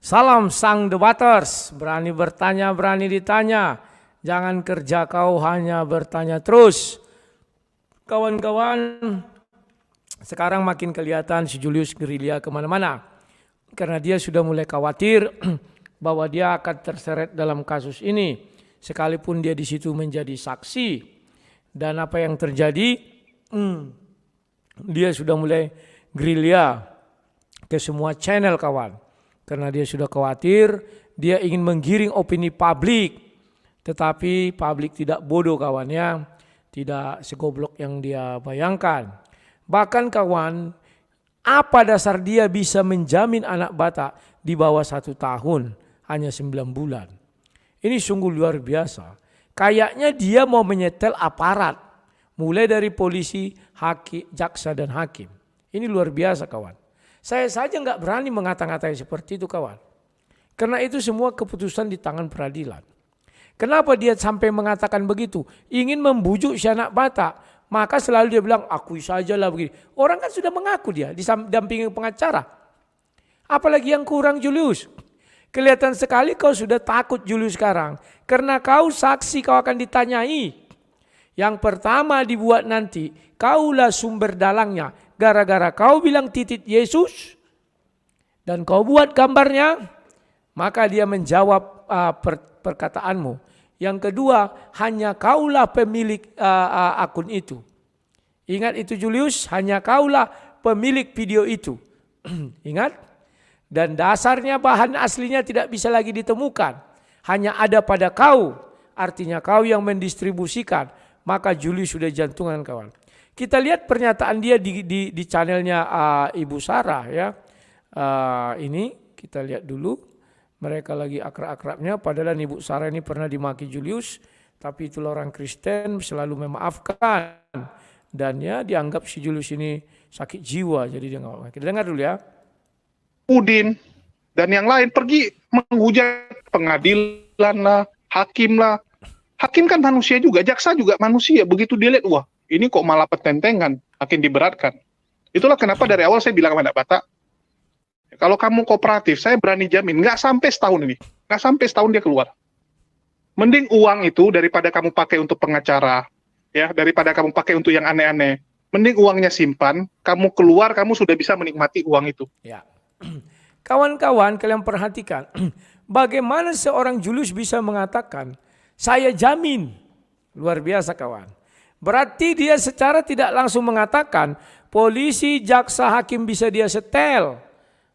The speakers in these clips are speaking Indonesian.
Salam sang debaters, berani bertanya, berani ditanya. Jangan kerja kau hanya bertanya terus. Kawan-kawan, sekarang makin kelihatan si Julius gerilya kemana-mana. Karena dia sudah mulai khawatir bahwa dia akan terseret dalam kasus ini. Sekalipun dia di situ menjadi saksi. Dan apa yang terjadi, dia sudah mulai gerilya ke semua channel kawan. Karena dia sudah khawatir, dia ingin menggiring opini publik. Tetapi publik tidak bodoh kawannya, tidak segoblok yang dia bayangkan. Bahkan kawan, apa dasar dia bisa menjamin anak Batak di bawah 1 tahun, hanya 9 bulan. Ini sungguh luar biasa. Kayaknya dia mau menyetel aparat, mulai dari polisi, hakim, jaksa dan hakim. Ini luar biasa kawan. Saya saja nggak berani mengata-ngatai seperti itu kawan. Karena itu semua keputusan di tangan peradilan. Kenapa dia sampai mengatakan begitu? Ingin membujuk si anak Batak. Maka selalu dia bilang, akui sajalah begini. Orang kan sudah mengaku dia, didampingi pengacara. Apalagi yang kurang Julius. Kelihatan sekali kau sudah takut Julius sekarang. Karena kau saksi kau akan ditanyai. Yang pertama dibuat nanti, kaulah sumber dalangnya. Gara-gara kau bilang titik Yesus dan kau buat gambarnya, maka dia menjawab perkataanmu. Yang kedua, hanya kaulah pemilik akun itu. Ingat itu Julius, hanya kaulah pemilik video itu. Ingat? Dan dasarnya bahan aslinya tidak bisa lagi ditemukan. Hanya ada pada kau, artinya kau yang mendistribusikan. Maka Julius sudah jantungan kawan. Kita lihat pernyataan dia di channelnya Ibu Sarah ya. Ini kita lihat dulu. Mereka lagi akrab-akrabnya. Padahal Ibu Sarah ini pernah dimaki Julius. Tapi itulah orang Kristen selalu memaafkan. Dan ya dianggap si Julius ini sakit jiwa. Jadi dia nggak mau. Kita dengar dulu ya. Udin dan yang lain pergi menghujat pengadilan lah, hakim lah. Hakim kan manusia juga, jaksa juga manusia. Begitu dilihat, wah ini kok malah pertentangan, makin diberatkan. Itulah kenapa dari awal saya bilang kepada Batak, kalau kamu kooperatif, saya berani jamin, nggak sampai setahun ini. Nggak sampai setahun dia keluar. Mending uang itu daripada kamu pakai untuk pengacara, ya daripada kamu pakai untuk yang aneh-aneh. Mending uangnya simpan, kamu keluar, kamu sudah bisa menikmati uang itu. Ya. Kawan-kawan, kalian perhatikan, bagaimana seorang Julius bisa mengatakan, saya jamin. Luar biasa kawan. Berarti dia secara tidak langsung mengatakan polisi, jaksa, hakim bisa dia setel.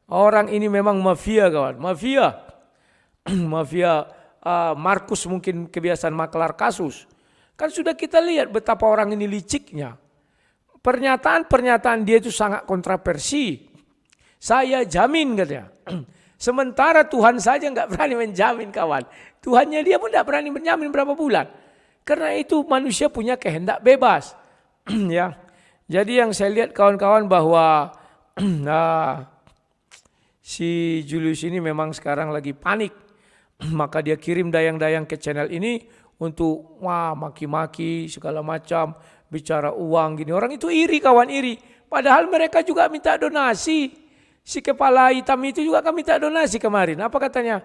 Orang ini memang mafia kawan, mafia. Mafia Markus mungkin kebiasaan maklar kasus. Kan sudah kita lihat betapa orang ini liciknya. Pernyataan-pernyataan dia itu sangat kontroversi. Saya jamin katanya. Sementara Tuhan saja nggak berani menjamin kawan. Tuhannya dia pun tidak berani menjamin berapa bulan. Karena itu manusia punya kehendak bebas. Ya. Jadi yang saya lihat kawan-kawan bahwa si Julius ini memang sekarang lagi panik. Maka dia kirim dayang-dayang ke channel ini untuk maki-maki segala macam, bicara uang gini. Orang itu iri kawan, iri. Padahal mereka juga minta donasi. Si kepala hitam itu juga kan minta donasi kemarin. Apa katanya?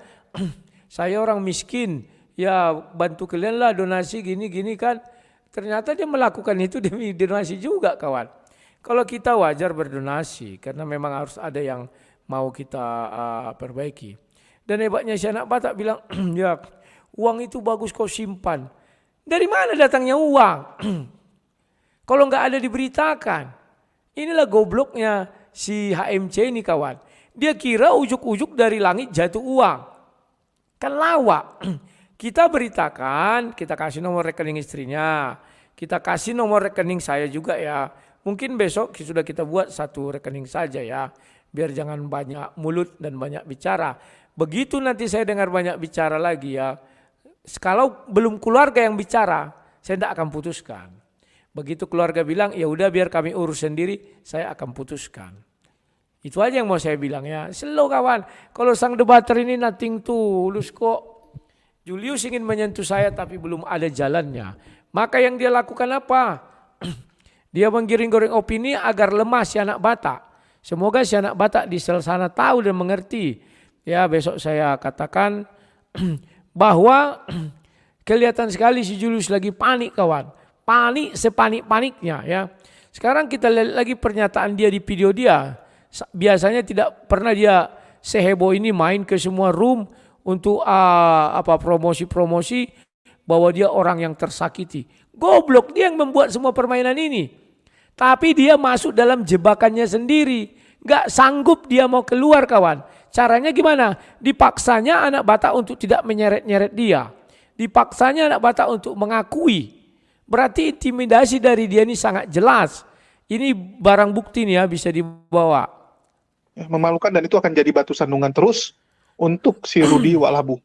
Saya orang miskin. Ya bantu kalian lah donasi gini-gini kan. Ternyata dia melakukan itu demi donasi juga kawan. Kalau kita wajar berdonasi. Karena memang harus ada yang mau kita perbaiki. Dan hebatnya si anak Batak bilang, ya uang itu bagus kau simpan. Dari mana datangnya uang? Kalau nggak ada diberitakan. Inilah gobloknya si HMC ini kawan. Dia kira ujuk-ujuk dari langit jatuh uang. Kan lawak. Kita beritakan, kita kasih nomor rekening istrinya. Kita kasih nomor rekening saya juga ya. Mungkin besok sudah kita buat satu rekening saja ya. Biar jangan banyak mulut dan banyak bicara. Begitu nanti saya dengar banyak bicara lagi ya. Kalau belum keluarga yang bicara, saya tidak akan putuskan. Begitu keluarga bilang, ya udah biar kami urus sendiri, saya akan putuskan. Itu aja yang mau saya bilang ya. Slow kawan. Kalau sang debater ini nothing tulus kok. Julius ingin menyentuh saya tapi belum ada jalannya. Maka yang dia lakukan apa? Dia menggiring-giring opini agar lemah si anak Batak. Semoga si anak Batak di sana tahu dan mengerti Ya, besok saya katakan bahwa kelihatan sekali si Julius lagi panik kawan. Panik sepanik-paniknya ya. Sekarang kita lihat lagi pernyataan dia di video dia. Biasanya tidak pernah dia seheboh ini main ke semua room untuk promosi-promosi bahwa dia orang yang tersakiti. Goblok, dia yang membuat semua permainan ini. Tapi dia masuk dalam jebakannya sendiri. Gak sanggup dia mau keluar kawan. Caranya gimana? Dipaksanya anak Batak untuk tidak menyeret-nyeret dia. Dipaksanya anak Batak untuk mengakui. Berarti intimidasi dari dia ini sangat jelas. Ini barang bukti nih ya, bisa dibawa. Ya, memalukan, dan itu akan jadi batu sandungan terus untuk si Rudi Walabu.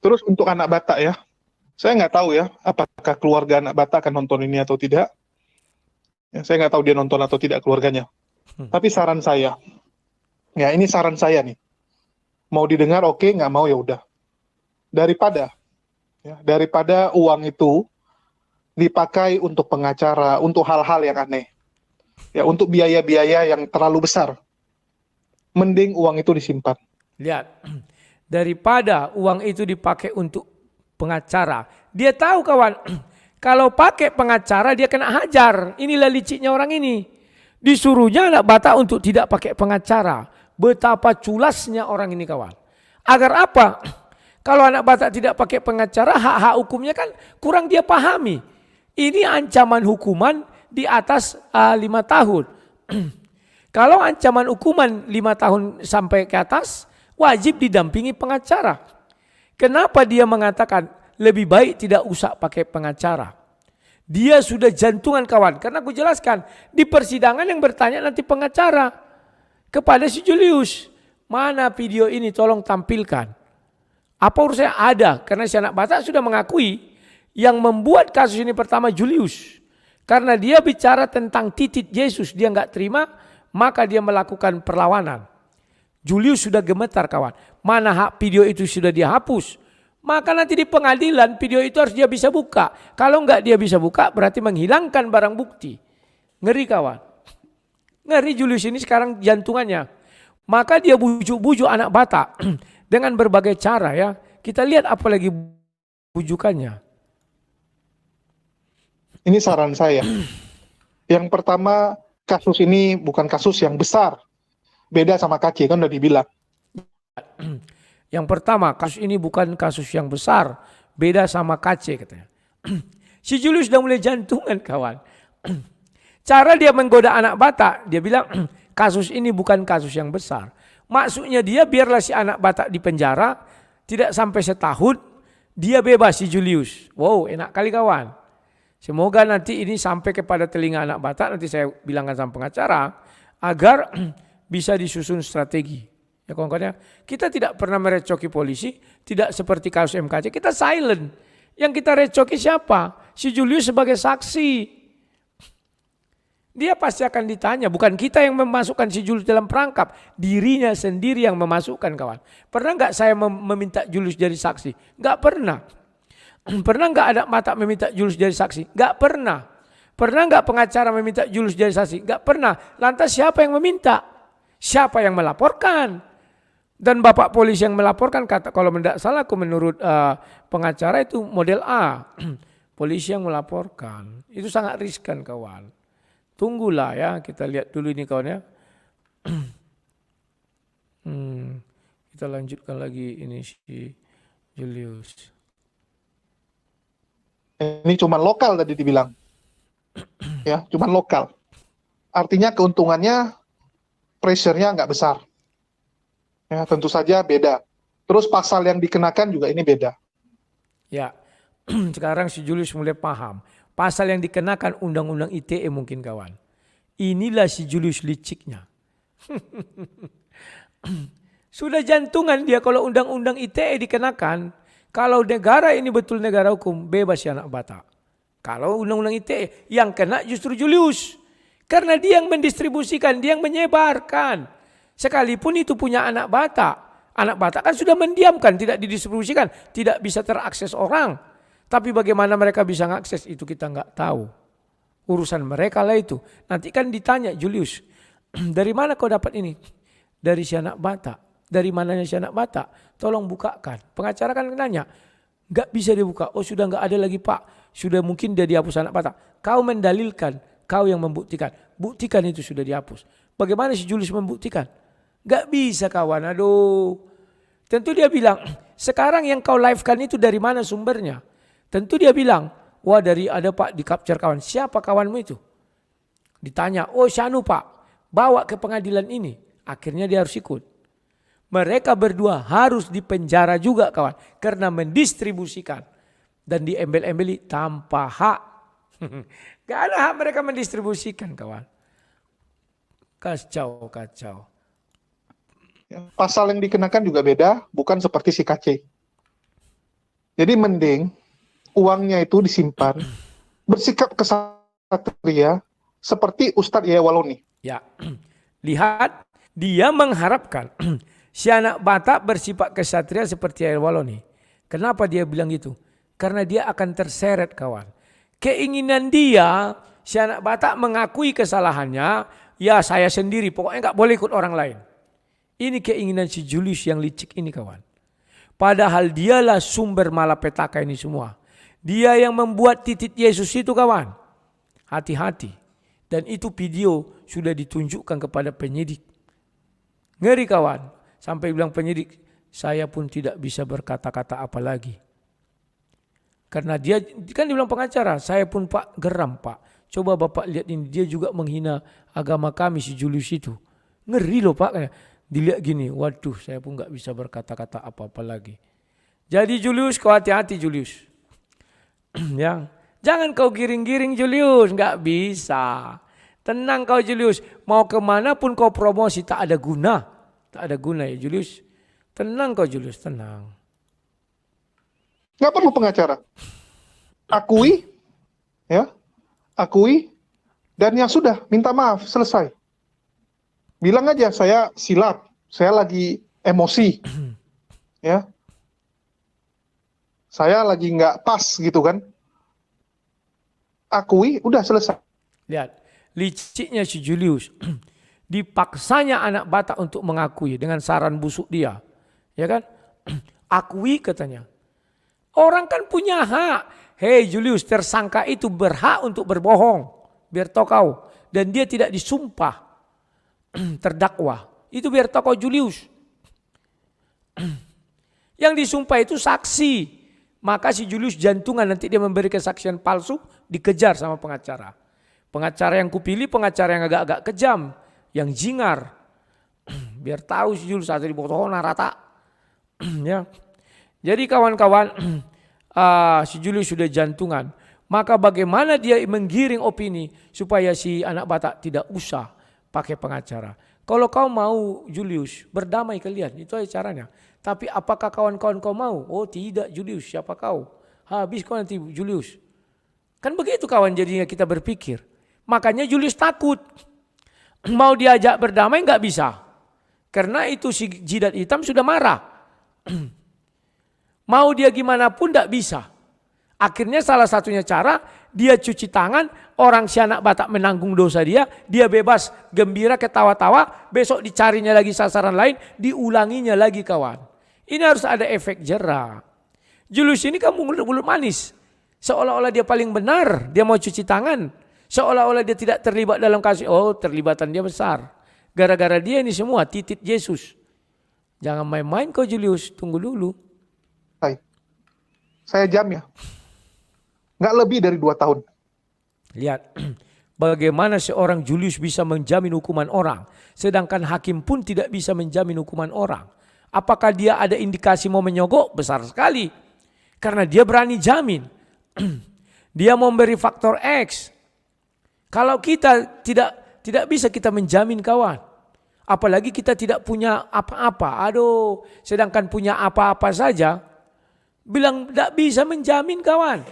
Terus untuk anak Batak ya, saya nggak tahu ya apakah keluarga anak Batak akan nonton ini atau tidak. Ya, saya nggak tahu dia nonton atau tidak keluarganya. Tapi saran saya, ya ini saran saya nih, mau didengar oke, nggak mau ya udah. Daripada uang itu dipakai untuk pengacara, untuk hal-hal yang aneh, ya untuk biaya-biaya yang terlalu besar, mending uang itu disimpan. Lihat, daripada uang itu dipakai untuk pengacara, dia tahu kawan, kalau pakai pengacara dia kena hajar. Inilah liciknya orang ini. Disuruhnya anak Batak untuk tidak pakai pengacara. Betapa culasnya orang ini kawan. Agar apa? Kalau anak Batak tidak pakai pengacara, hak-hak hukumnya kan kurang dia pahami. Ini ancaman hukuman di atas 5 tahun. Kalau ancaman hukuman 5 tahun sampai ke atas, wajib didampingi pengacara. Kenapa dia mengatakan lebih baik tidak usah pakai pengacara? Dia sudah jantungan kawan. Karena aku jelaskan, di persidangan yang bertanya nanti pengacara kepada si Julius. Mana video ini, tolong tampilkan. Apa urusannya? Ada, karena si anak Batak sudah mengakui yang membuat kasus ini pertama Julius. Karena dia bicara tentang titik Yesus, dia nggak terima, maka dia melakukan perlawanan. Julius sudah gemetar kawan. Mana hak video itu sudah dihapus. Maka nanti di pengadilan video itu harus dia bisa buka. Kalau nggak dia bisa buka berarti menghilangkan barang bukti. Ngeri kawan. Ngeri Julius ini sekarang jantungannya. Maka dia bujuk-bujuk anak Batak dengan berbagai cara ya. Kita lihat apa lagi bujukannya. Ini saran saya. Yang pertama, kasus ini bukan kasus yang besar. Beda sama kaki, kan udah dibilang. Yang pertama, kasus ini bukan kasus yang besar. Beda sama KC katanya. Si Julius sudah mulai jantungan kawan. Cara dia menggoda anak Batak, dia bilang kasus ini bukan kasus yang besar. Maksudnya dia biarlah si anak Batak di penjara, tidak sampai setahun, dia bebas si Julius. Wow, enak kali kawan. Semoga nanti ini sampai kepada telinga anak Batak, nanti saya bilangkan sama pengacara, agar bisa disusun strategi. Ya kawan-kawan, kita tidak pernah merecoki polisi, tidak seperti kasus MKC, kita silent. Yang kita recoki siapa? Si Julius sebagai saksi. Dia pasti akan ditanya, bukan kita yang memasukkan si Julius dalam perangkap, dirinya sendiri yang memasukkan kawan. Pernah nggak saya meminta Julius jadi saksi? Nggak pernah. Pernah nggak ada Batak meminta Julius jadi saksi? Nggak pernah. Pernah nggak pengacara meminta Julius jadi saksi? Nggak pernah. Lantas siapa yang meminta? Siapa yang melaporkan? Dan bapak polisi yang melaporkan kata, kalau tidak salah aku menurut pengacara itu model A. Polisi yang melaporkan. Itu sangat riskan kawan. Tunggulah ya, kita lihat dulu ini kawan ya. Kita lanjutkan lagi ini si Julius. Ini cuma lokal tadi dibilang. Ya, cuma lokal. Artinya keuntungannya, pressure-nya nggak besar. Ya, tentu saja beda. Terus pasal yang dikenakan juga ini beda. Ya, sekarang si Julius mulai paham. Pasal yang dikenakan undang-undang ITE mungkin kawan. Inilah si Julius liciknya. Sudah jantungan dia kalau undang-undang ITE dikenakan. Kalau negara ini betul negara hukum, bebas ya anak Batak. Kalau undang-undang ITE yang kena justru Julius. Karena dia yang mendistribusikan, dia yang menyebarkan. Sekalipun itu punya anak Batak. Anak Batak kan sudah mendiamkan, tidak didistribusikan, tidak bisa terakses orang. Tapi bagaimana mereka bisa mengakses itu kita nggak tahu. Urusan mereka lah itu. Nanti kan ditanya Julius, dari mana kau dapat ini? Dari si anak Batak. Dari mananya si anak Batak? Tolong bukakan. Pengacara kan nanya, nggak bisa dibuka. Oh sudah nggak ada lagi Pak. Sudah mungkin dia dihapus anak Batak. Kau mendalilkan, kau yang membuktikan. Buktikan itu sudah dihapus. Bagaimana si Julius membuktikan? Nggak bisa kawan, aduh. Tentu dia bilang, sekarang yang kau live-kan itu dari mana sumbernya? Tentu dia bilang, wah dari ada Pak di capture kawan. Siapa kawanmu itu? Ditanya, oh Syanu Pak, bawa ke pengadilan ini. Akhirnya dia harus ikut. Mereka berdua harus dipenjara juga kawan. Karena mendistribusikan. Dan diembel-embeli tanpa hak. Gak ada hak mereka mendistribusikan kawan. Kacau. Ya, pasal yang dikenakan juga beda, bukan seperti si KC. Jadi mending uangnya itu disimpan, bersikap kesatria seperti Ustadz Yaya Waloni. Ya, lihat dia mengharapkan si anak Batak bersifat kesatria seperti Yaya Waloni. Kenapa dia bilang gitu? Karena dia akan terseret kawan. Keinginan dia, si anak Batak mengakui kesalahannya, ya saya sendiri, pokoknya nggak boleh ikut orang lain. Ini keinginan si Julius yang licik ini kawan. Padahal dialah sumber malapetaka ini semua. Dia yang membuat titik Yesus itu kawan. Hati-hati. Dan itu video sudah ditunjukkan kepada penyidik. Ngeri kawan. Sampai bilang penyidik, saya pun tidak bisa berkata-kata apa lagi. Karena dia kan dibilang pengacara, saya pun Pak geram Pak. Coba Bapak lihat ini, dia juga menghina agama kami si Julius itu. Ngeri loh Pak. Dilihat gini, waduh saya pun gak bisa berkata-kata apa-apa lagi. Jadi Julius, kau hati-hati Julius. Ya, jangan kau giring-giring Julius, gak bisa. Tenang kau Julius, mau kemana pun kau promosi tak ada guna. Tak ada guna ya Julius. Tenang kau Julius, tenang. Nggak perlu pengacara. Akui, ya, akui, dan yang sudah minta maaf, selesai. Bilang aja saya silap, saya lagi emosi, ya, saya lagi nggak pas gitu kan. Akui, udah selesai. Lihat, liciknya si Julius. Dipaksanya anak Batak untuk mengakui dengan saran busuk dia. Ya kan? Akui katanya. Orang kan punya hak. Hei Julius, tersangka itu berhak untuk berbohong. Biar tahu kau. Dan dia tidak disumpah terdakwa. Itu biar tahu kau Julius. Yang disumpah itu saksi. Maka si Julius jantungan nanti dia memberi kesaksian palsu. Dikejar sama pengacara. Pengacara yang kupilih pengacara yang agak-agak kejam. Yang jingar. Biar tahu si Julius asli botohona rata. Ya. Jadi kawan-kawan, si Julius sudah jantungan. Maka bagaimana dia menggiring opini supaya si anak Batak tidak usah pakai pengacara. Kalau kau mau Julius, berdamai kalian, itu aja caranya. Tapi apakah kawan-kawan kau mau? Oh tidak Julius, siapa kau? Habis kau nanti Julius. Kan begitu kawan jadinya kita berpikir. Makanya Julius takut. Mau diajak berdamai nggak bisa. Karena itu si jidat hitam sudah marah. Mau dia gimana pun tidak bisa. Akhirnya salah satunya cara dia cuci tangan, orang si anak Batak menanggung dosa dia bebas, gembira, ketawa-tawa, besok dicarinya lagi sasaran lain, diulanginya lagi kawan. Ini harus ada efek jera. Julius ini kan mulut manis. Seolah-olah dia paling benar, dia mau cuci tangan. Seolah-olah dia tidak terlibat dalam kasus, oh terlibatan dia besar. Gara-gara dia ini semua titik Yesus. Jangan main-main kau Julius, tunggu dulu. Saya jam ya. Nggak lebih dari 2 tahun. Lihat, bagaimana seorang Julius bisa menjamin hukuman orang. Sedangkan hakim pun tidak bisa menjamin hukuman orang. Apakah dia ada indikasi mau menyogok? Besar sekali. Karena dia berani jamin. Dia memberi faktor X. Kalau kita tidak bisa kita menjamin kawan. Apalagi kita tidak punya apa-apa. Aduh, sedangkan punya apa-apa saja. Bilang tidak bisa menjamin kawan.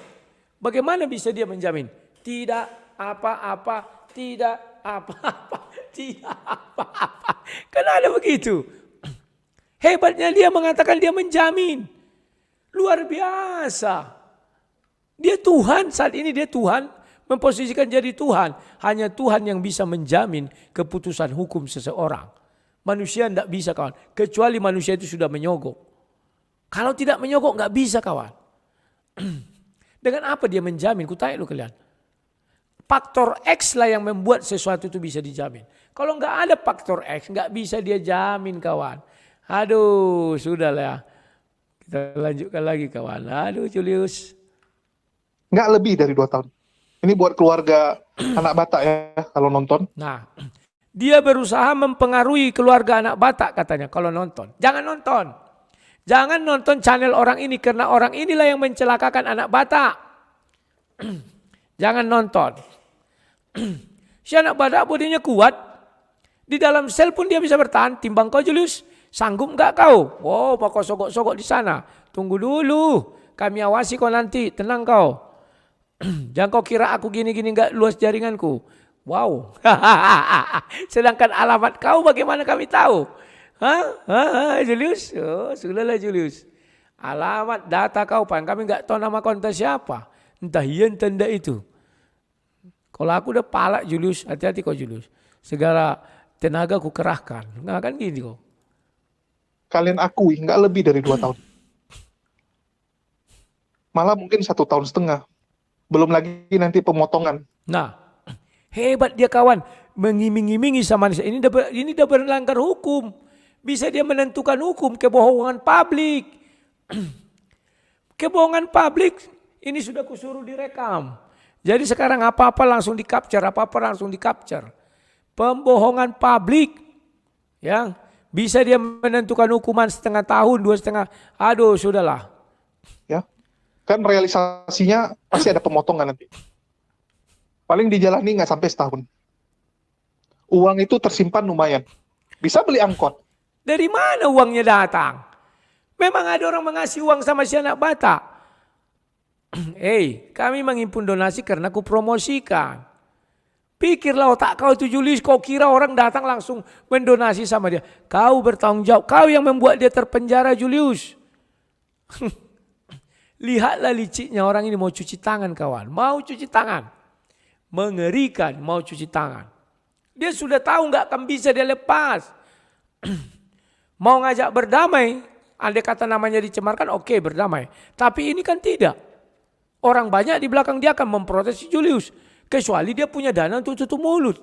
Bagaimana bisa dia menjamin? Tidak apa-apa, tidak apa-apa, tidak apa-apa. Kan ada begitu. Hebatnya dia mengatakan dia menjamin. Luar biasa. Dia Tuhan, saat ini dia Tuhan. Memposisikan jadi Tuhan. Hanya Tuhan yang bisa menjamin keputusan hukum seseorang. Manusia tidak bisa kawan. Kecuali manusia itu sudah menyogok. Kalau tidak menyogok nggak bisa kawan. Dengan apa dia menjamin? Kutanya lu kalian. Faktor X lah yang membuat sesuatu itu bisa dijamin. Kalau nggak ada faktor X nggak bisa dia jamin kawan. Aduh sudahlah. Kita lanjutkan lagi kawan. Aduh Julius. Nggak lebih dari 2 tahun. Ini buat keluarga anak Batak ya kalau nonton. Nah, dia berusaha mempengaruhi keluarga anak Batak katanya kalau nonton. Jangan nonton. Jangan nonton channel orang ini karena orang inilah yang mencelakakan anak Batak. Jangan nonton. Si anak Batak bodinya kuat. Di dalam sel pun dia bisa bertahan. Timbang kau Julius, sanggup nggak kau? Oh, mau kau sogok-sogok di sana. Tunggu dulu. Kami awasi kau nanti. Tenang kau. Jangan kau kira aku gini-gini nggak luas jaringanku. Wow. Sedangkan alamat kau bagaimana kami tahu? Julius? Oh, sudahlah Julius. Alamat data kau, pan kami nggak tahu nama kau entah siapa. Entah iya entah enggak itu. Kalau aku udah palak Julius, hati-hati kau Julius. Segala tenaga ku kerahkan. Nggak kan gini kau. Kalian akui nggak lebih dari 2 tahun. Malah mungkin 1,5 tahun. Belum lagi nanti pemotongan. Nah, hebat dia kawan, mengiming-imingi sama manusia. Ini udah melanggar hukum. Bisa dia menentukan hukum kebohongan publik. Kebohongan publik ini sudah kusuruh direkam. Jadi sekarang apa-apa langsung di-capture, apa-apa langsung di-capture. Pembohongan publik, ya, bisa dia menentukan hukuman 1,5 tahun, 2,5. Aduh, sudahlah. Ya, kan realisasinya pasti ada pemotongan nanti. Paling dijalani nggak sampai setahun. Uang itu tersimpan lumayan. Bisa beli angkot. Dari mana uangnya datang? Memang ada orang mengasih uang sama si anak Batak. Kami menghimpun donasi karena ku promosikan. Pikirlah otak kau itu Julius, kau kira orang datang langsung mendonasi sama dia. Kau bertanggung jawab, kau yang membuat dia terpenjara Julius. Lihatlah liciknya orang ini mau cuci tangan kawan. Mau cuci tangan. Mengerikan mau cuci tangan. Dia sudah tahu nggak akan bisa dia lepas. Mau ngajak berdamai. Andai kata namanya dicemarkan oke, berdamai. Tapi ini kan tidak. Orang banyak di belakang dia akan memprotes si Julius. Kecuali dia punya dana untuk tutup mulut.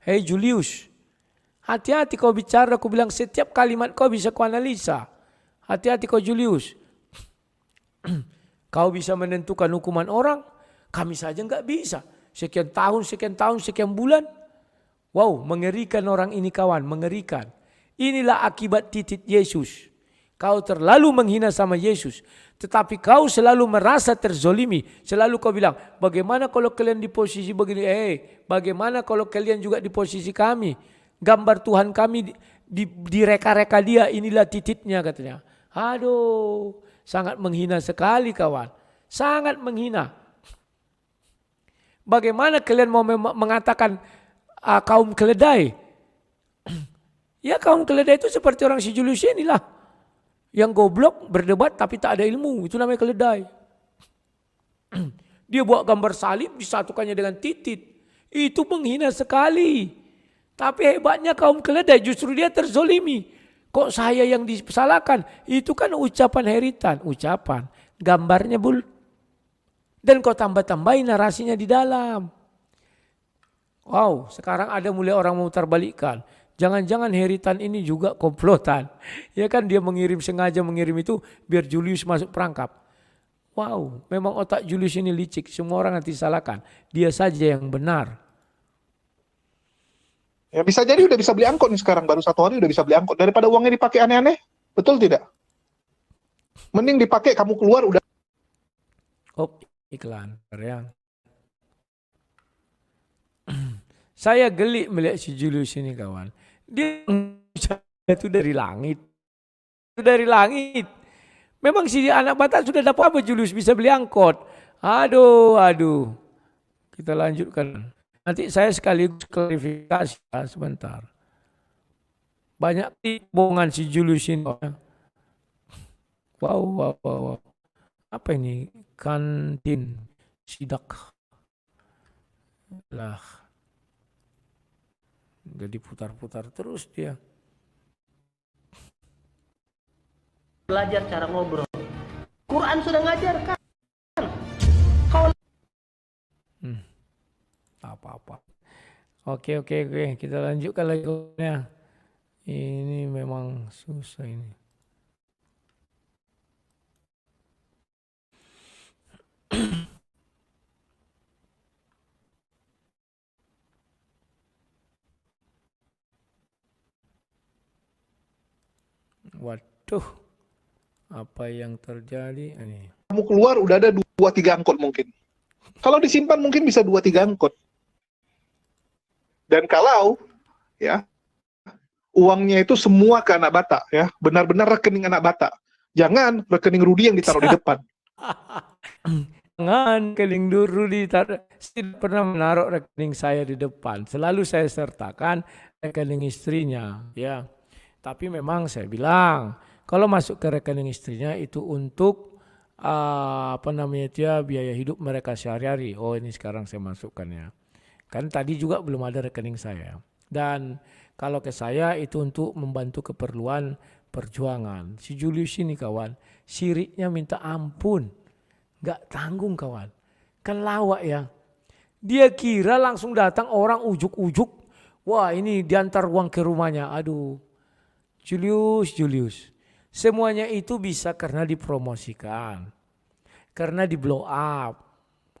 Hei Julius. Hati-hati kau bicara. Aku bilang setiap kalimat kau bisa kuanalisa. Hati-hati kau Julius. Kau bisa menentukan hukuman orang. Kami saja nggak bisa. Sekian tahun, sekian bulan. Wow, mengerikan orang ini kawan, mengerikan. Inilah akibat titik Yesus. Kau terlalu menghina sama Yesus. Tetapi kau selalu merasa terzolimi. Selalu kau bilang, bagaimana kalau kalian di posisi begini? Bagaimana kalau kalian juga di posisi kami? Gambar Tuhan kami di reka-reka dia, inilah titiknya katanya. Aduh, sangat menghina sekali kawan. Sangat menghina. Bagaimana kalian mau mengatakan kaum keledai? Ya kaum keledai itu seperti orang si Julius inilah. Yang goblok berdebat tapi tak ada ilmu. Itu namanya keledai. Dia buat gambar salib disatukannya dengan titik. Itu menghina sekali. Tapi hebatnya kaum keledai justru dia terzolimi. Kok saya yang disalahkan? Itu kan ucapan heritan. Ucapan. Gambarnya bul. Dan kau tambah-tambahin narasinya di dalam. Wow, sekarang ada mulai orang memutar balikkan. Jangan-jangan heritan ini juga komplotan. Ya kan dia sengaja mengirim itu biar Julius masuk perangkap. Wow, memang otak Julius ini licik. Semua orang nanti salahkan. Dia saja yang benar. Ya bisa jadi udah bisa beli angkot nih sekarang. Baru 1 hari udah bisa beli angkot. Daripada uangnya dipakai aneh-aneh. Betul tidak? Mending dipakai kamu keluar udah. Iklan. Ya. Saya geli melihat si Julius ini kawan. Dia itu dari langit. Itu dari langit. Memang si anak Batak sudah dapat apa Julius bisa beli angkot. Aduh. Kita lanjutkan. Nanti saya sekaligus klarifikasi sebentar. Banyak bohongan si Julius ini. Wow. Apa ini? Kantin sidak. Lah. Jadi putar-putar terus dia. Belajar cara ngobrol. Quran sudah ngajarkan. Kau Apa-apa. Oke, kita lanjutkan lagi. Ini memang susah ini. Waduh, apa yang terjadi ini? Kamu keluar udah ada 2-3 angkot mungkin. Kalau disimpan mungkin bisa 2-3 angkot. Dan kalau ya uangnya itu semua ke anak Batak ya, benar-benar rekening anak Batak. Jangan rekening Rudi yang ditaruh di depan. Jangan rekening dulu ditaruh. Saya tidak pernah menaruh rekening saya di depan. Selalu saya sertakan rekening istrinya, ya. Tapi memang saya bilang kalau masuk ke rekening istrinya itu untuk biaya hidup mereka sehari-hari. Oh, ini sekarang saya masukkan ya. Kan tadi juga belum ada rekening saya. Dan kalau ke saya itu untuk membantu keperluan perjuangan. Si Julius ini kawan, siriknya minta ampun. Gak tanggung kawan. Kan lawak ya. Dia kira langsung datang orang ujuk-ujuk. Wah, ini diantar uang ke rumahnya. Aduh. Julius. Semuanya itu bisa karena dipromosikan. Karena di blow up.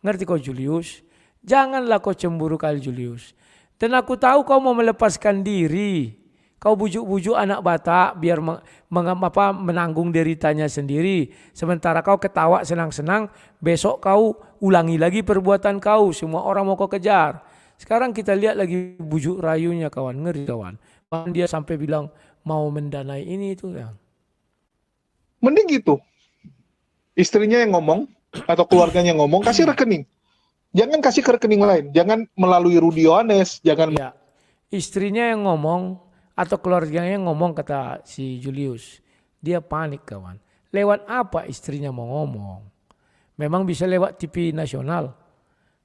Ngerti kau Julius? Janganlah kau cemburu kali Julius. Dan aku tahu kau mau melepaskan diri. Kau bujuk-bujuk anak Batak biar menanggung deritanya sendiri. Sementara kau ketawa senang-senang, besok kau ulangi lagi perbuatan kau. Semua orang mau kau kejar. Sekarang kita lihat lagi bujuk rayunya kawan, ngeri kawan. Bahkan dia sampai bilang mau mendanai ini itu ya. Mending gitu. Istrinya yang ngomong atau keluarganya yang ngomong, kasih rekening. Jangan kasih ke rekening lain. Jangan melalui Rudi Yohanes. Jangan. Ya, istrinya yang ngomong atau keluarganya yang ngomong kata si Julius. Dia panik kawan. Lewat apa istrinya mau ngomong? Memang bisa lewat TV nasional.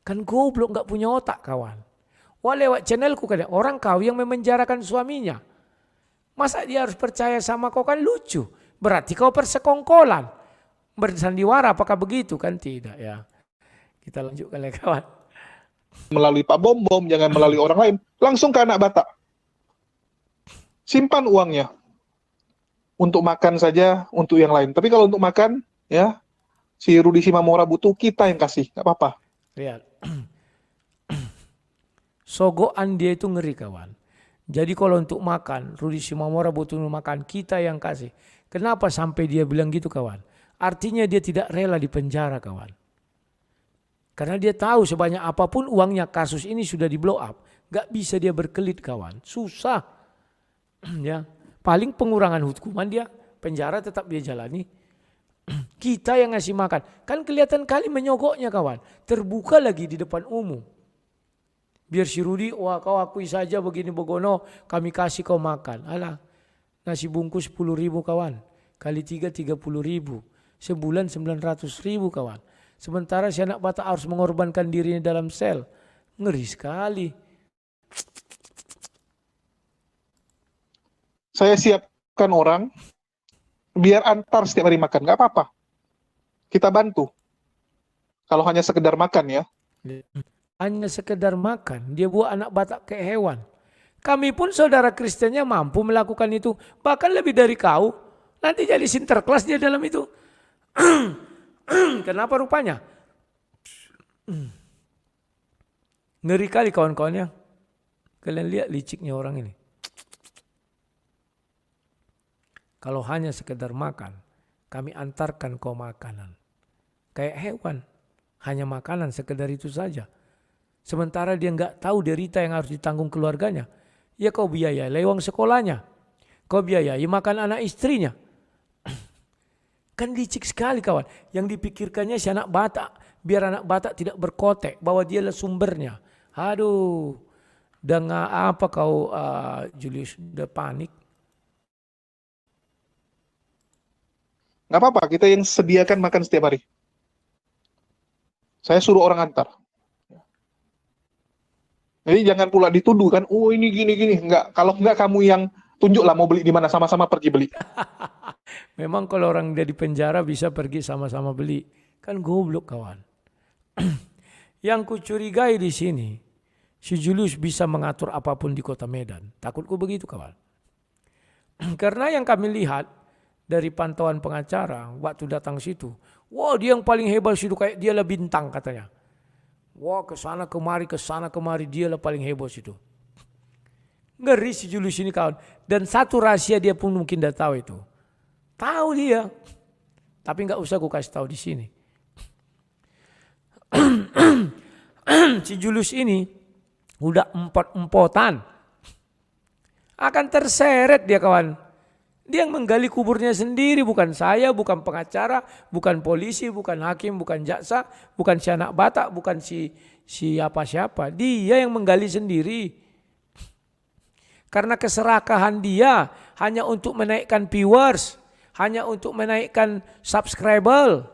Kan goblok gak punya otak kawan. Wah lewat channelku kan orang kau yang memenjarakan suaminya. Masa dia harus percaya sama kau kan lucu. Berarti kau persekongkolan. Bersandiwara apakah begitu kan tidak ya. Kita lanjutkan lagi kawan. Melalui Pak Bom, jangan melalui orang lain. Langsung ke anak Batak. Simpan uangnya. Untuk makan saja, untuk yang lain. Tapi kalau untuk makan, ya si Rudi Simamora butuh, kita yang kasih. Gak apa-apa. Lihat. Sogoan dia itu ngeri kawan. Jadi kalau untuk makan, Rudi Simamora butuh makan, kita yang kasih. Kenapa sampai dia bilang gitu kawan? Artinya dia tidak rela di penjara kawan. Karena dia tahu sebanyak apapun uangnya kasus ini sudah di blow up. Gak bisa dia berkelit kawan. Susah. Ya, paling pengurangan hukuman dia. Penjara tetap dia jalani. Kita yang ngasih makan. Kan kelihatan kali menyogoknya kawan. Terbuka lagi di depan umum. Biar si Rudi, wah kau akui saja begini begono. Kami kasih kau makan. Alah, nasi bungkus 10.000 kawan. Kali 3 30.000. Sebulan 900.000 kawan. Sementara si anak Batak harus mengorbankan dirinya dalam sel. Ngeri sekali. Saya siapkan orang, biar antar setiap hari makan. Gak apa-apa. Kita bantu. Kalau hanya sekedar makan ya. Hanya sekedar makan. Dia buat anak Batak kayak hewan. Kami pun saudara Kristennya mampu melakukan itu. Bahkan lebih dari kau. Nanti jadi sinterklas dia dalam itu. Kenapa rupanya? Ngeri kali kawan-kawannya. Kalian lihat liciknya orang ini. Kalau hanya sekedar makan, kami antarkan kau makanan. Kayak hewan, hanya makanan sekedar itu saja. Sementara dia nggak tahu derita yang harus ditanggung keluarganya. Ya kau biayai lewang sekolahnya. Kau biayai makan anak istrinya. Kan licik sekali kawan. Yang dipikirkannya si anak Batak. Biar anak Batak tidak berkotek bahwa dia adalah sumbernya. Aduh. Dengan apa kau Julius udah panik. Gak apa-apa, kita yang sediakan makan setiap hari. Saya suruh orang antar. Jadi jangan pula dituduh kan, oh ini gini-gini. Enggak, kalau enggak kamu yang tunjuklah mau beli di mana, sama-sama pergi beli. Memang kalau orang dia di penjara bisa pergi sama-sama beli. Kan goblok kawan. Yang kucurigai di sini, si Julius bisa mengatur apapun di kota Medan. Takutku begitu kawan. Karena yang kami lihat dari pantauan pengacara waktu datang situ, wah dia yang paling hebat situ, kayak dia lah bintang katanya. Wah kesana kemari dia lah paling heboh situ. Ngeri si Julius ini kawan. Dan satu rahasia dia pun mungkin dah tahu itu. Tahu dia. Tapi nggak usah aku kasih tahu di sini. Si Julius ini udah empot-empotan. Akan terseret dia kawan. Dia yang menggali kuburnya sendiri, bukan saya, bukan pengacara, bukan polisi, bukan hakim, bukan jaksa, bukan si anak Batak, bukan si siapa-siapa. Dia yang menggali sendiri. Karena keserakahan dia hanya untuk menaikkan viewers, hanya untuk menaikkan subscriber.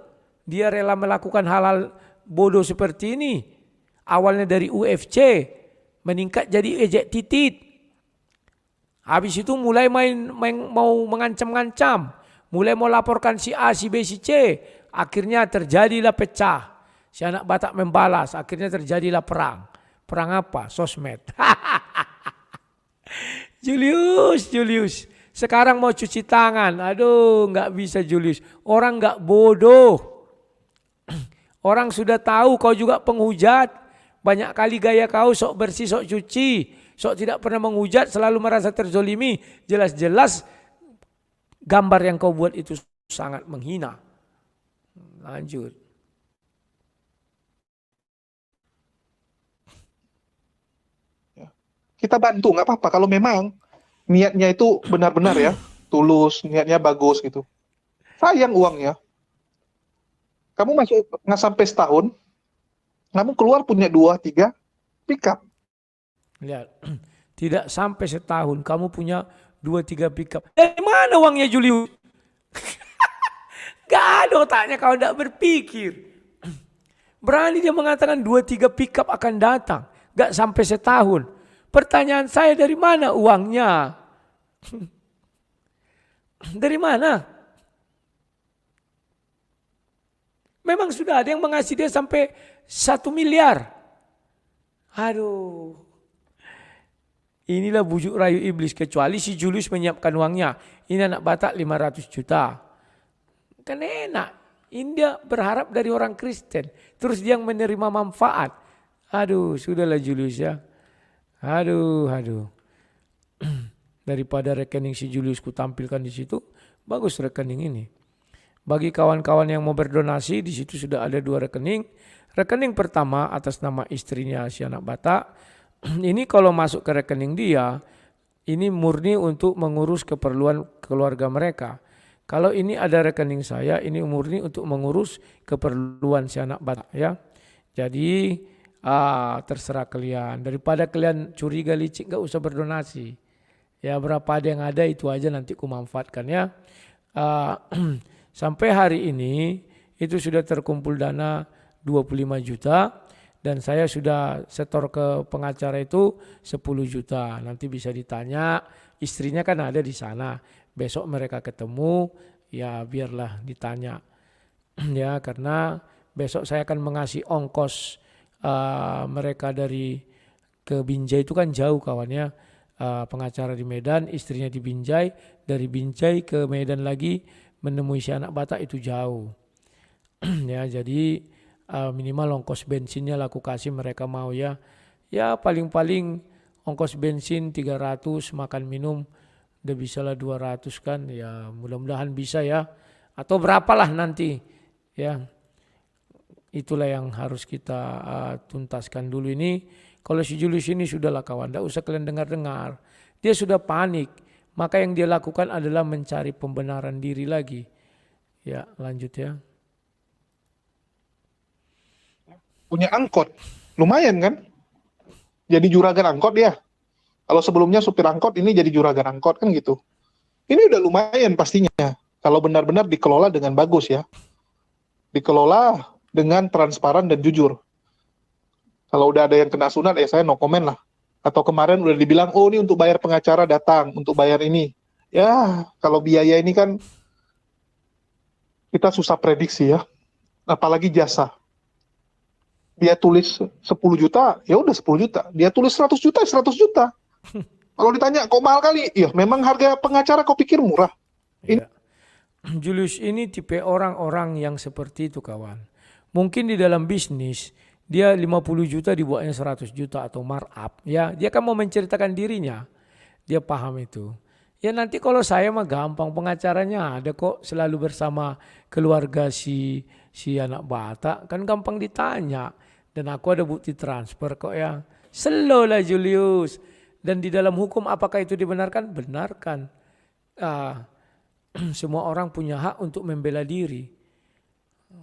Dia rela melakukan hal-hal bodoh seperti ini. Awalnya dari UFC, meningkat jadi ejek titit. Habis itu mulai mau mengancam-ngancam, mulai mau laporkan si A, si B, si C. Akhirnya terjadilah pecah. Si anak Batak membalas, akhirnya terjadilah perang. Perang apa? Sosmed. Julius. Sekarang mau cuci tangan. Aduh, nggak bisa Julius. Orang nggak bodoh. Orang sudah tahu kau juga penghujat. Banyak kali gaya kau sok bersih, sok cuci. Sok tidak pernah menghujat, selalu merasa terzolimi. Jelas-jelas gambar yang kau buat itu sangat menghina. Lanjut. Kita bantu, nggak apa-apa. Kalau memang niatnya itu benar-benar ya, tulus, niatnya bagus gitu. Sayang uangnya. Kamu masuk nggak sampai setahun, kamu keluar punya 2-3 pickup. Lihat, tidak sampai setahun kamu punya 2-3 pickup. Dari mana uangnya Julius? Gak ada otaknya kalau tidak berpikir. Berani dia mengatakan 2-3 pickup akan datang. Gak sampai setahun. Pertanyaan saya, dari mana uangnya? Dari mana? Memang sudah ada yang mengasih dia sampai 1 miliar. Aduh. Inilah bujuk rayu iblis, kecuali si Julius menyiapkan uangnya. Ini anak Batak 500 juta. Kan enak. Ini dia berharap dari orang Kristen. Terus dia yang menerima manfaat. Aduh, sudahlah Julius ya. Aduh. Daripada rekening si Julius ku tampilkan di situ, bagus rekening ini. Bagi kawan-kawan yang mau berdonasi, di situ sudah ada 2 rekening. Rekening pertama atas nama istrinya si anak Batak. Ini kalau masuk ke rekening dia, ini murni untuk mengurus keperluan keluarga mereka. Kalau ini ada rekening saya, ini murni untuk mengurus keperluan si anak Batak ya. Jadi terserah kalian. Daripada kalian curiga licik, gak usah berdonasi. Ya berapa ada yang ada itu aja nanti ku manfaatkan ya. Sampai hari ini itu sudah terkumpul dana 25 juta. Dan saya sudah setor ke pengacara itu 10 juta. Nanti bisa ditanya, istrinya kan ada di sana. Besok mereka ketemu, ya biarlah ditanya. Ya karena besok saya akan mengasih ongkos mereka dari ke Binjai itu kan jauh kawannya. Pengacara di Medan, istrinya di Binjai. Dari Binjai ke Medan lagi menemui si anak Batak itu jauh. Ya jadi minimal ongkos bensinnya lah aku kasih, mereka mau ya. Ya paling-paling ongkos bensin 300, makan minum udah bisa lah 200 kan. Ya mudah-mudahan bisa ya. Atau berapalah nanti ya. Itulah yang harus kita tuntaskan dulu ini. Kalau si Julius ini sudahlah kawan, tidak usah kalian dengar-dengar. Dia sudah panik. Maka yang dia lakukan adalah mencari pembenaran diri lagi. Ya lanjut ya. Punya angkot, lumayan kan? Jadi juragan angkot dia. Kalau sebelumnya supir angkot, ini jadi juragan angkot kan gitu. Ini udah lumayan pastinya. Kalau benar-benar dikelola dengan bagus ya. Dikelola dengan transparan dan jujur. Kalau udah ada yang kena sunat, saya no comment lah. Atau kemarin udah dibilang, oh ini untuk bayar pengacara datang, untuk bayar ini. Ya, kalau biaya ini kan kita susah prediksi ya. Apalagi jasa. Dia tulis 10 juta, ya udah 10 juta. Dia tulis 100 juta, 100 juta. Kalau ditanya, kok mahal kali? Ya memang harga pengacara kau pikir murah. Ya. Julius ini tipe orang-orang yang seperti itu kawan. Mungkin di dalam bisnis dia 50 juta dibuatnya 100 juta atau markup. Ya, dia kan mau menceritakan dirinya. Dia paham itu. Ya nanti kalau saya mah gampang, pengacaranya ada kok, selalu bersama keluarga si anak Batak, kan gampang ditanya. Dan aku ada bukti transfer kok ya. Slow lah Julius. Dan di dalam hukum apakah itu dibenarkan? Benarkan. Semua orang punya hak untuk membela diri.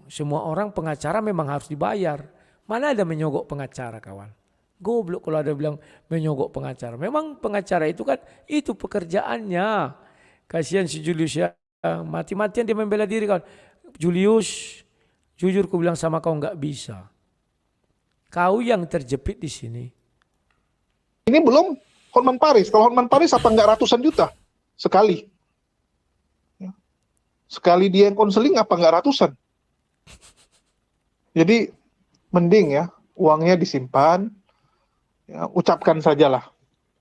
Semua orang pengacara memang harus dibayar. Mana ada menyogok pengacara kawan? Goblok kalau ada bilang menyogok pengacara. Memang pengacara itu kan itu pekerjaannya. Kasihan si Julius ya. Mati-matian dia membela diri kawan. Julius, jujur ku bilang sama kau nggak bisa. Kau yang terjepit di sini. Ini belum Hotman Paris. Kalau Hotman Paris apa nggak ratusan juta sekali? Sekali dia yang konseling apa nggak ratusan? Jadi mending ya uangnya disimpan, ya, ucapkan sajalah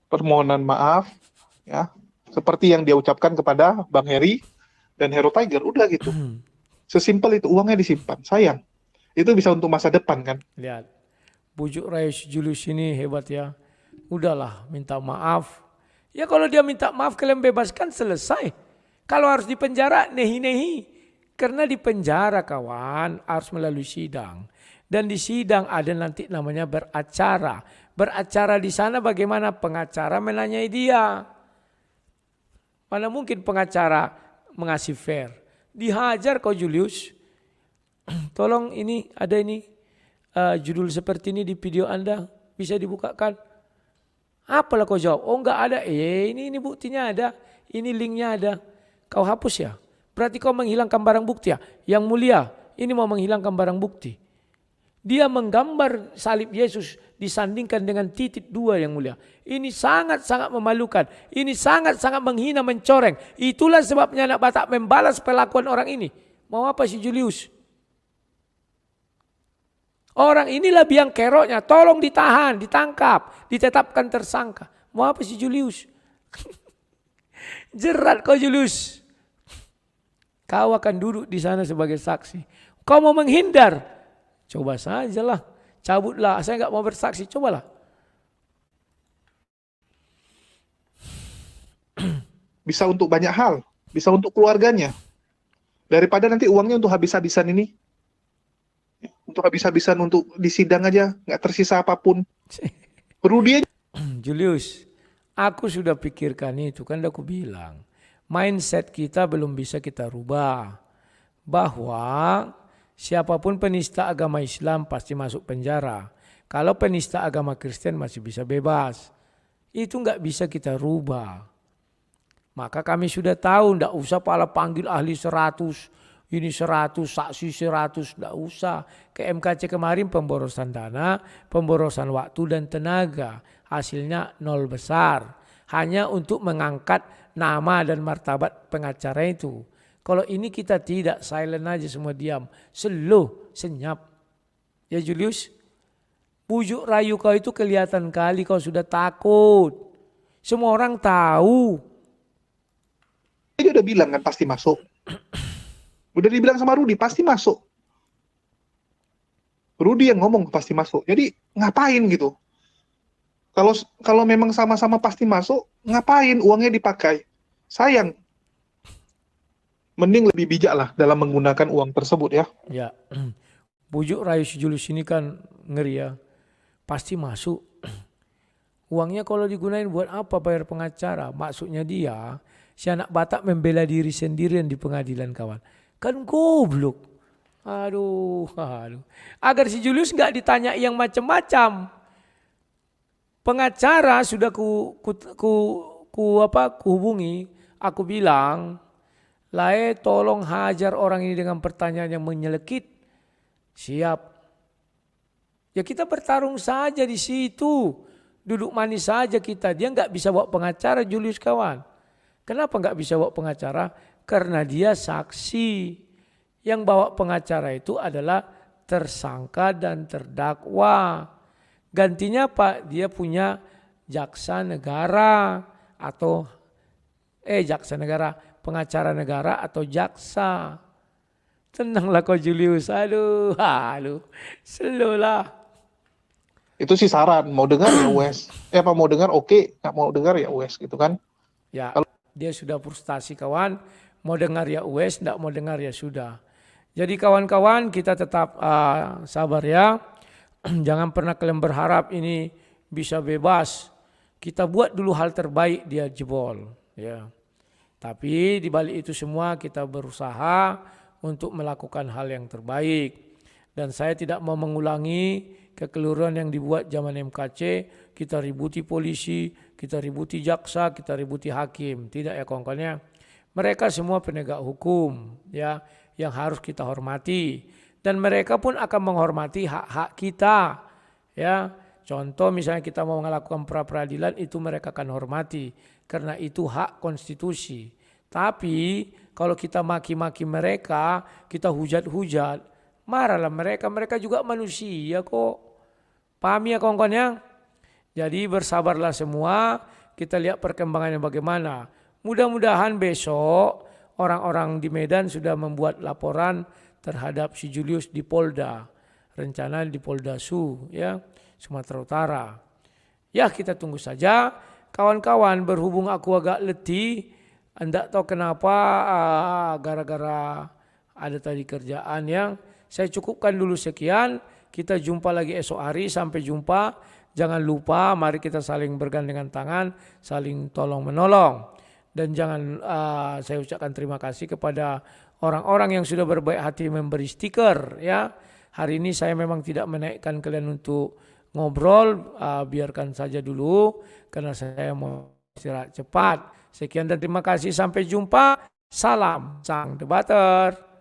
permohonan maaf, ya seperti yang dia ucapkan kepada Bang Heri dan Hero Tiger, udah gitu. Sesimpel itu, uangnya disimpan. Sayang, itu bisa untuk masa depan kan. Lihat, bujuk rayu Julius ini hebat ya. Udahlah, minta maaf. Ya kalau dia minta maaf kalian bebaskan selesai. Kalau harus dipenjara, nehi-nehi. Karena di penjara kawan harus melalui sidang. Dan di sidang ada nanti namanya beracara. Beracara di sana bagaimana pengacara menanyai dia. Mana mungkin pengacara mengasih fair. Dihajar kau Julius. Tolong ini ada ini judul seperti ini di video Anda. Bisa dibukakan. Apalah kau jawab? Oh enggak ada. Ini buktinya ada. Ini linknya ada. Kau hapus ya. Berarti kau menghilangkan barang bukti ya. Yang mulia, ini mau menghilangkan barang bukti. Dia menggambar salib Yesus disandingkan dengan titik 2 yang mulia. Ini sangat-sangat memalukan. Ini sangat-sangat menghina, mencoreng. Itulah sebabnya anak Batak membalas perlakuan orang ini. Mau apa si Julius? Orang inilah biang keroknya. Tolong ditahan, ditangkap, ditetapkan tersangka. Mau apa si Julius? Jerat kau Julius. Kau akan duduk di sana sebagai saksi. Kau mau menghindar? Coba sajalah. Cabutlah. Saya enggak mau bersaksi. Cobalah. Bisa untuk banyak hal. Bisa untuk keluarganya. Daripada nanti uangnya untuk habis-habisan ini. Untuk habis-habisan untuk di sidang aja. Nggak tersisa apapun. Rudy aja. Julius, aku sudah pikirkan itu. Kan aku bilang. Mindset kita belum bisa kita rubah. Bahwa siapapun penista agama Islam pasti masuk penjara. Kalau penista agama Kristen masih bisa bebas. Itu nggak bisa kita rubah. Maka kami sudah tahu, nggak usah pala panggil ahli 100. Ini 100, saksi 100, nggak usah. Ke MKC kemarin pemborosan dana, pemborosan waktu dan tenaga. Hasilnya nol besar. Hanya untuk mengangkat nama dan martabat pengacara itu. Kalau ini kita tidak, silent aja semua diam. Slow, senyap. Ya Julius, bujuk rayu kau itu kelihatan kali kau sudah takut. Semua orang tahu. Dia udah bilang kan pasti masuk. Udah dibilang sama Rudy pasti masuk. Rudy yang ngomong pasti masuk. Jadi ngapain gitu? Kalau memang sama-sama pasti masuk, ngapain uangnya dipakai? Sayang. Mending lebih bijak lah dalam menggunakan uang tersebut ya. Ya, bujuk rayu si Julius ini kan ngeri ya. Pasti masuk. Uangnya kalau digunain buat apa bayar pengacara? Maksudnya dia, si anak Batak membela diri sendirian di pengadilan kawan. Kan goblok. Aduh. Agar si Julius nggak ditanya yang macam-macam. Pengacara sudah ku hubungi, aku bilang, Lae tolong hajar orang ini dengan pertanyaan yang menyelekit. Siap. Ya kita bertarung saja di situ. Duduk manis saja kita. Dia nggak bisa bawa pengacara Julius kawan. Kenapa nggak bisa bawa pengacara? Karena dia saksi. Yang bawa pengacara itu adalah tersangka dan terdakwa. Gantinya Pak, dia punya jaksa negara atau jaksa negara, pengacara negara atau jaksa. Tenanglah kau Julius, aduh, slow lah. Itu sih saran, mau dengar ya wes. Apa mau dengar oke, nggak mau dengar ya wes gitu kan. Ya, dia sudah frustasi kawan, mau dengar ya wes, nggak mau dengar ya sudah. Jadi kawan-kawan kita tetap sabar ya. Jangan pernah kalian berharap ini bisa bebas. Kita buat dulu hal terbaik dia jebol. Ya. Tapi di balik itu semua kita berusaha untuk melakukan hal yang terbaik. Dan saya tidak mau mengulangi kekeliruan yang dibuat zaman MKC, kita ributi polisi, kita ributi jaksa, kita ributi hakim. Tidak ya kawan-kawannya. Mereka semua penegak hukum ya yang harus kita hormati. Dan mereka pun akan menghormati hak-hak kita. Ya, contoh misalnya kita mau melakukan pra-peradilan itu mereka akan hormati karena itu hak konstitusi. Tapi kalau kita maki-maki mereka, kita hujat-hujat, marahlah mereka juga manusia kok. Paham ya kawan-kawan ya? Jadi bersabarlah semua, kita lihat perkembangannya bagaimana. Mudah-mudahan besok orang-orang di Medan sudah membuat laporan terhadap si Julius di Polda. Rencana di Polda Su, ya, Sumatera Utara. Ya kita tunggu saja. Kawan-kawan, berhubung aku agak letih, enggak tahu kenapa gara-gara ada tadi kerjaan yang saya cukupkan dulu sekian. Kita jumpa lagi esok hari. Sampai jumpa. Jangan lupa mari kita saling bergandengan tangan, saling tolong menolong. Dan jangan saya ucapkan terima kasih kepada orang-orang yang sudah berbaik hati memberi stiker ya. Hari ini saya memang tidak menaikkan kalian untuk ngobrol, biarkan saja dulu karena saya mau istirahat cepat. Sekian dan terima kasih, sampai jumpa. Salam sang debater.